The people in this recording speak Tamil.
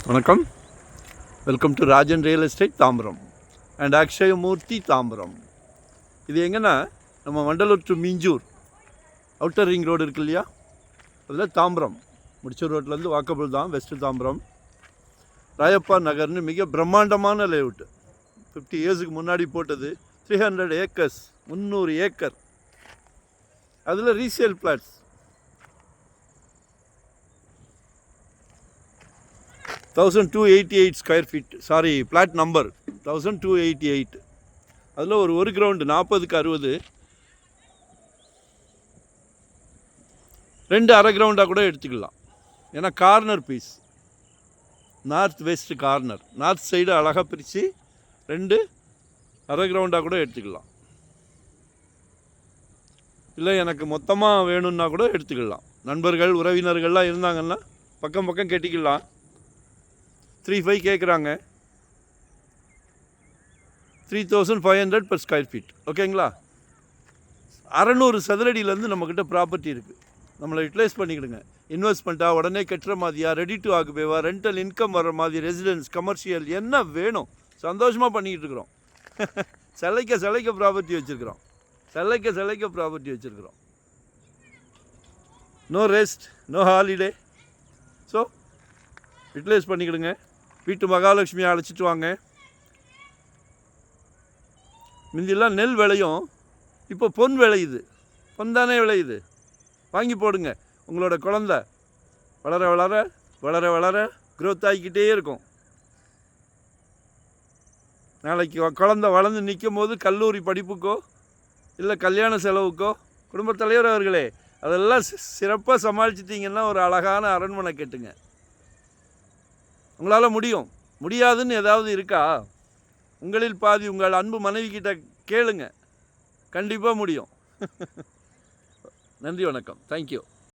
வணக்கம். Welcome to Rajan real estate Tambaram and Akshayamurthy Tambaram. இது எங்கன்னா நம்ம Vandalur to Minjur outer ring road இருக்கு இல்லையா, அதில் தாம்பரம் முடிச்சூர் ரோட்லேருந்து வாக்கபிள் தான். வெஸ்ட்டு தாம்பரம் ராயப்பா நகர்னு மிக பிரம்மாண்டமான லேஅவுட்டு. 50 இயர்ஸுக்கு முன்னாடி போட்டது. 300 ஏக்கர்ஸ், 300 ஏக்கர். அதில் resale flats 1288 square feet. Sorry, plot number 1288. அதில் ஒரு கிரவுண்டு 40க்கு 60, 2 அரை கிரவுண்டாக கூட எடுத்துக்கலாம். ஏன்னா corner piece, north west corner, north side அழகாக பிரித்து 2 அரை கிரவுண்டாக கூட எடுத்துக்கலாம். இல்லை எனக்கு மொத்தமாக வேணும்னா கூட எடுத்துக்கலாம். நண்பர்கள் உறவினர்கள்லாம் இருந்தாங்கன்னா பக்கம் பக்கம் கட்டிக்கலாம். 3.5 கேட்குறாங்க. 3500 per ஸ்கொயர் ஃபீட். ஓகேங்களா? 600 சதுரடியிலேருந்து நம்மக்கிட்ட ப்ராப்பர்ட்டி இருக்குது. நம்மளை யூட்டிலைஸ் பண்ணிக்கிடுங்க. இன்வெஸ்ட்மெண்ட்டாக, உடனே கட்டுற மாதிரியா, ரெடி டு ஆக்குபேவா, ரெண்டல் இன்கம் வர மாதிரி, ரெசிடென்ஸ், கமர்ஷியல், என்ன வேணும் சந்தோஷமாக பண்ணிக்கிட்டு இருக்கிறோம். சிலைக்க ப்ராப்பர்ட்டி வச்சுருக்கிறோம். சிலைக்க ப்ராப்பர்ட்டி வச்சுருக்கிறோம். No rest, no holiday. So utilise பண்ணிக்கிடுங்க. வீட்டு மகாலட்சுமியை அழைச்சிட்டு வாங்க. முந்தியெல்லாம் நெல் விளையும், இப்போ பொன் விளையுது. பொன் தானே விளையுது. வாங்கி போடுங்க. உங்களோட குழந்த வளர வளர வளர வளர க்ரோத் ஆகிக்கிட்டே இருக்கும். நாளைக்கு குழந்த வளர்ந்து நிற்கும் போது கல்லூரி படிப்புக்கோ இல்லை கல்யாண செலவுக்கோ, குடும்பத் தலைவர் அவர்களே, அதெல்லாம் சிறப்பாக சமாளிச்சிட்டிங்கன்னா ஒரு அழகான அரண்மனை கட்டுங்க. உங்களால் முடியும். முடியாதுன்னு ஏதாவது இருக்கா? உங்களில் பாதி உங்கள் அன்பு மனைவி கிட்ட கேளுங்க. கண்டிப்பாக முடியும். நன்றி, வணக்கம். தேங்க்யூ.